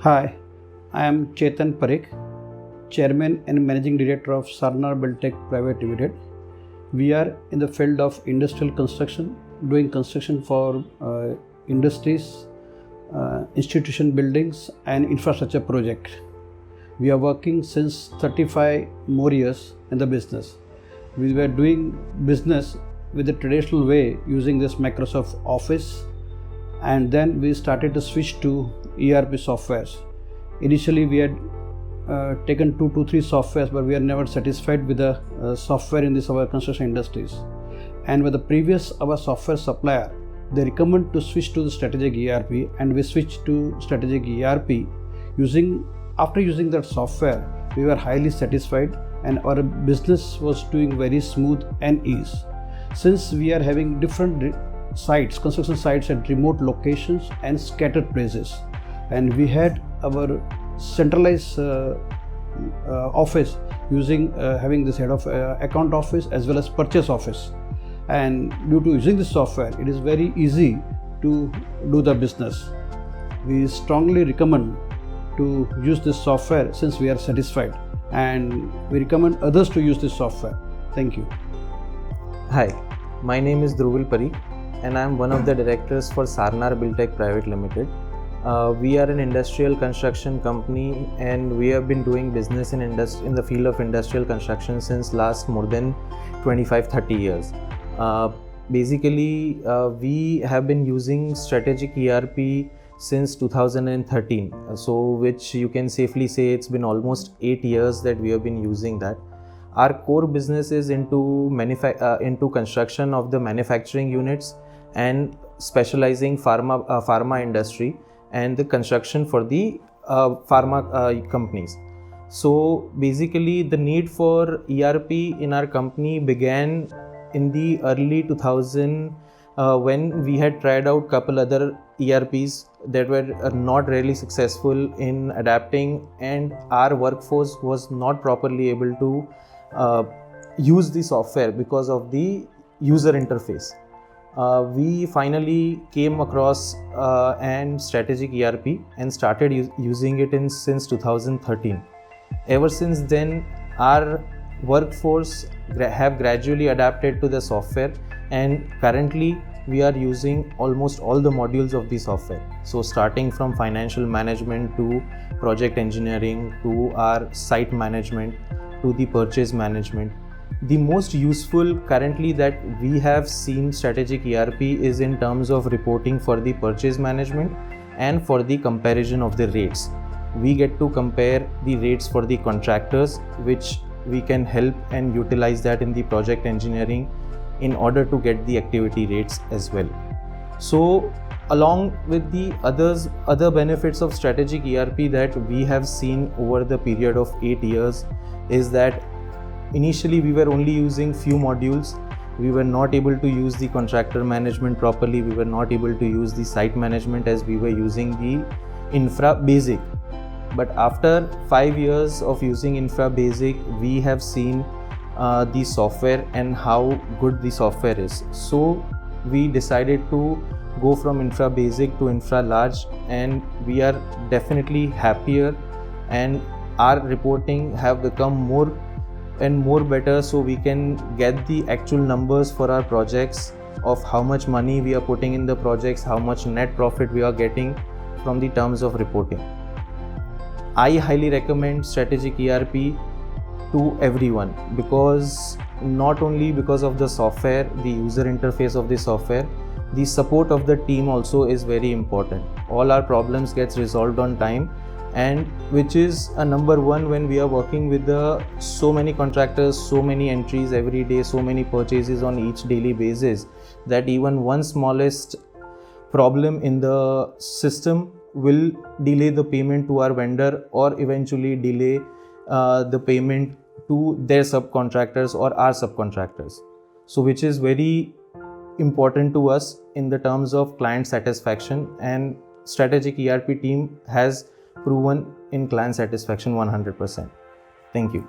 Hi, I am Chetan Parikh, Chairman and Managing Director of Sarnar Buildtech Private Limited. We are in the field of industrial construction, doing construction for industries, institution buildings and infrastructure project. We are working since 35 more years in the business. We were doing business with the traditional way using this Microsoft Office, and then we started to switch to ERP softwares. Initially we had taken 2 to 3 softwares, but we are never satisfied with the software in our construction industries. And with the previous our software supplier, they recommend to switch to the Strategic ERP, and we switched to Strategic ERP. After using that software, we were highly satisfied and our business was doing very smooth and ease. Since we are having different sites, construction sites at remote locations and scattered places, and we had our centralized office having this head of account office as well as purchase office, and due to using this software, it is very easy to do the business. We strongly recommend to use this software since we are satisfied, and we recommend others to use this software. Thank you. Hi, my name is Dhruvil Parikh and I am one of the directors for Sarnar Buildtech Private Limited. We are an industrial construction company and we have been doing business in the field of industrial construction since last more than 25-30 years. Basically, we have been using Strategic ERP since 2013, which you can safely say it's been almost 8 years that we have been using that. Our core business is into construction of the manufacturing units and specializing pharma industry and the construction for the pharma companies. So basically the need for ERP in our company began in the early 2000 when we had tried out couple other ERPs that were not really successful in adapting, and our workforce was not properly able to use the software because of the user interface. We finally came across and Strategic ERP and started using it since 2013. Ever since then, our workforce have gradually adapted to the software, and currently we are using almost all the modules of the software. So starting from financial management to project engineering to our site management to the purchase management. The most useful currently that we have seen Strategic ERP is in terms of reporting for the purchase management and for the comparison of the rates. We get to compare the rates for the contractors, which we can help and utilize that in the project engineering in order to get the activity rates as well. So along with the other benefits of Strategic ERP that we have seen over the period of 8 years is that initially we were only using few modules. We were not able to use the contractor management properly. We were not able to use the site management as we were using the infra basic. But after 5 years of using infra basic, we have seen the software and how good the software is. So we decided to go from infra basic to infra large, and we are definitely happier, and our reporting have become more and more better, so we can get the actual numbers for our projects of how much money we are putting in the projects, how much net profit we are getting from the terms of reporting. I highly recommend Strategic ERP to everyone, because not only because of the software, the user interface of the software, the support of the team also is very important. All our problems gets resolved on time, and which is a number one when we are working with so many contractors, so many entries every day, so many purchases on each daily basis, that even one smallest problem in the system will delay the payment to our vendor or eventually delay the payment to their subcontractors or our subcontractors. So which is very important to us in the terms of client satisfaction, and Strategic ERP team has proven in client satisfaction 100%. Thank you.